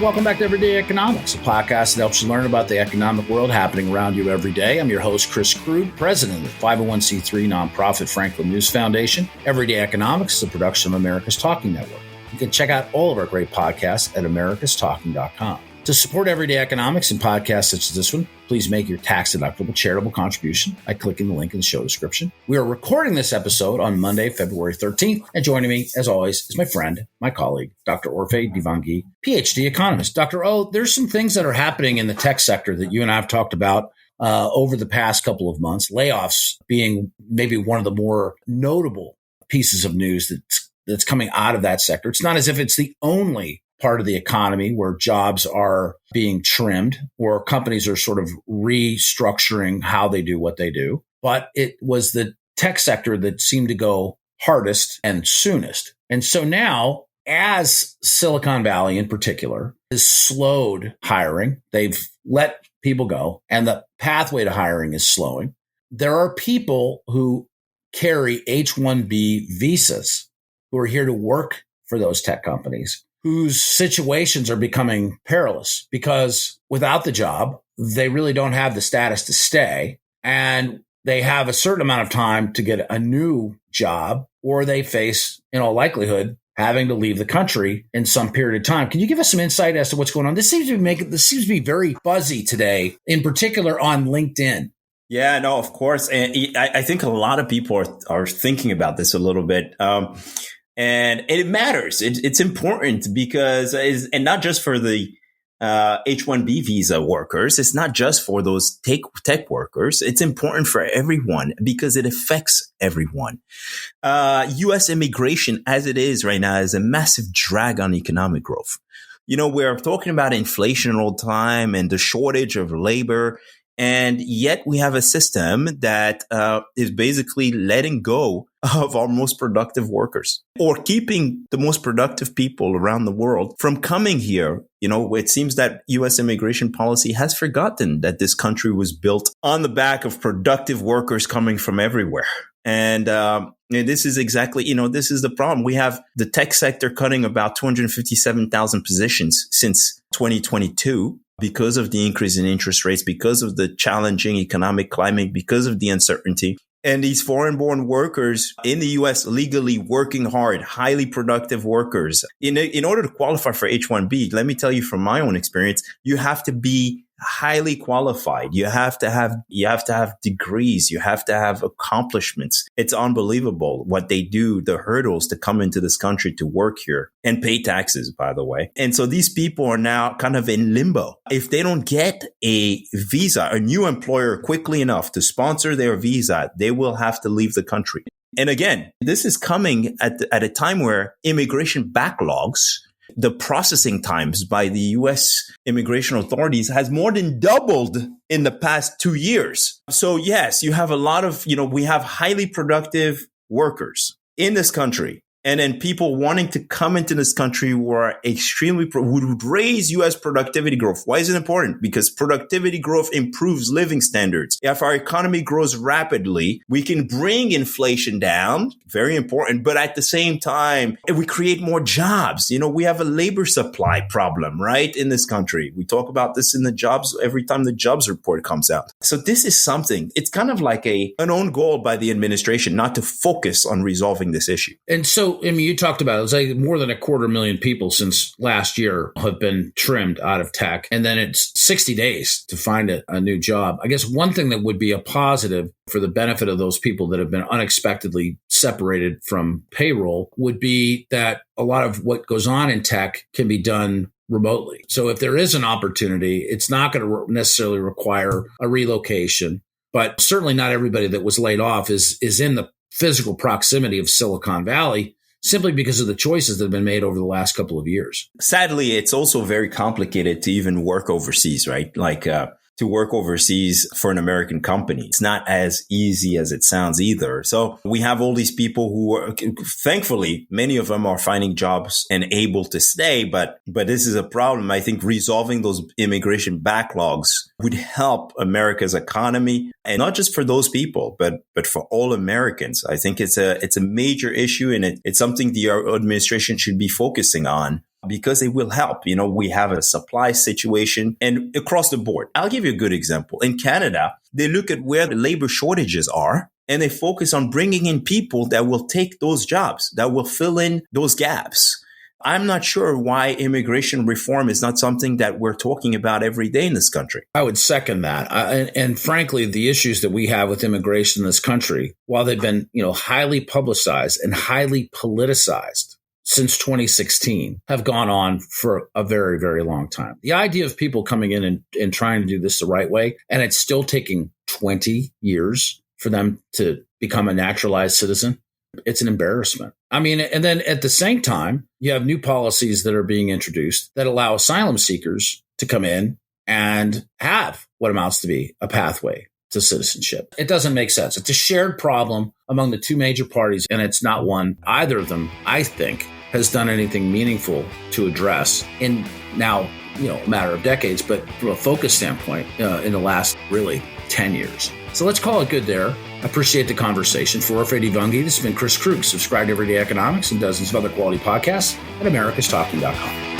Welcome back to Everyday Economics, a podcast that helps you learn about the economic world happening around you every day. I'm your host, Chris Krug, president of the 501c3 nonprofit Franklin News Foundation. Everyday Economics is a production of America's Talking Network. You can check out all of our great podcasts at americastalking.com. To support Everyday Economics and podcasts such as this one, please make your tax-deductible charitable contribution by clicking the link in the show description. We are recording this episode on Monday, February 13th, and joining me, as always, is my friend, my colleague, Dr. Orphe Divounguy, PhD economist. Dr. O, there's some things that are happening in the tech sector that you and I have talked about over the past couple of months, layoffs being maybe one of the more notable pieces of news that's coming out of that sector. It's not as if it's the only part of the economy where jobs are being trimmed or companies are sort of restructuring how they do what they do. But it was the tech sector that seemed to go hardest and soonest. And so now, as Silicon Valley in particular has slowed hiring, they've let people go, and the pathway to hiring is slowing. There are people who carry H-1B visas who are here to work for those tech companies, whose situations are becoming perilous because without the job, they really don't have the status to stay. And they have a certain amount of time to get a new job, or they face, in all likelihood, having to leave the country in some period of time. Can you give us some insight as to what's going on? This seems to be very buzzy today, in particular on LinkedIn. Yeah, no, of course. And I think a lot of people are thinking about this a little bit. And it matters. It's important because, and not just for the H-1B visa workers. It's not just for those tech workers. It's important for everyone because it affects everyone. U.S. immigration, as it is right now, is a massive drag on economic growth. You know, we're talking about inflation all the time and the shortage of labor. And yet we have a system that is basically letting go of our most productive workers or keeping the most productive people around the world from coming here. You know, it seems that U.S. immigration policy has forgotten that this country was built on the back of productive workers coming from everywhere. And this is exactly, this is the problem. We have the tech sector cutting about 257,000 positions since 2022. Because of the increase in interest rates, because of the challenging economic climate, because of the uncertainty. And these foreign-born workers in the U.S. legally working hard, highly productive workers. In order to qualify for H-1B, let me tell you from my own experience, you have to be highly qualified. You have to have degrees. You have to have accomplishments. It's unbelievable what they do, the hurdles to come into this country to work here and pay taxes, by the way. And so these people are now kind of in limbo. If they don't get a visa, a new employer quickly enough to sponsor their visa, they will have to leave the country. And again, this is coming at a time where immigration backlogs, the processing times by the U.S. immigration authorities has more than doubled in the past 2 years. So yes, you have a lot of, we have highly productive workers in this country. And then people wanting to come into this country who are would raise U.S. productivity growth. Why is it important? Because productivity growth improves living standards. If our economy grows rapidly, we can bring inflation down. Very important. But at the same time, we create more jobs. We have a labor supply problem, right? In this country. We talk about this in the jobs every time the jobs report comes out. So this is something, it's kind of like an own goal by the administration not to focus on resolving this issue. And so, you talked about it was like more than 250,000 people since last year have been trimmed out of tech. And then it's 60 days to find a new job. I guess one thing that would be a positive for the benefit of those people that have been unexpectedly separated from payroll would be that a lot of what goes on in tech can be done remotely. So if there is an opportunity, it's not going to necessarily require a relocation, but certainly not everybody that was laid off is in the physical proximity of Silicon Valley, simply because of the choices that have been made over the last couple of years. Sadly, it's also very complicated to even work overseas, right? Like to work overseas for an American company. It's not as easy as it sounds either. So we have all these people who are, thankfully, many of them are finding jobs and able to stay. But this is a problem. I think resolving those immigration backlogs would help America's economy, and not just for those people, but for all Americans. I think it's a major issue, and it's something the administration should be focusing on. because it will help. You know, we have a supply situation and across the board. I'll give you a good example. In Canada, they look at where the labor shortages are and they focus on bringing in people that will take those jobs, that will fill in those gaps. I'm not sure why immigration reform is not something that we're talking about every day in this country. I would second that. And frankly, the issues that we have with immigration in this country, while they've been, highly publicized and highly politicized since 2016, have gone on for a very, very long time. The idea of people coming in and trying to do this the right way, and it's still taking 20 years for them to become a naturalized citizen, it's an embarrassment. I mean, and then at the same time, you have new policies that are being introduced that allow asylum seekers to come in and have what amounts to be a pathway to citizenship. It doesn't make sense. It's a shared problem among the two major parties, and it's not one either of them, I think, has done anything meaningful to address in now, a matter of decades, but from a focus standpoint, in the last really 10 years. So let's call it good there. I appreciate the conversation. For Orphe Divounguy, this has been Chris Krug. Subscribe to Everyday Economics and dozens of other quality podcasts at americastalking.com.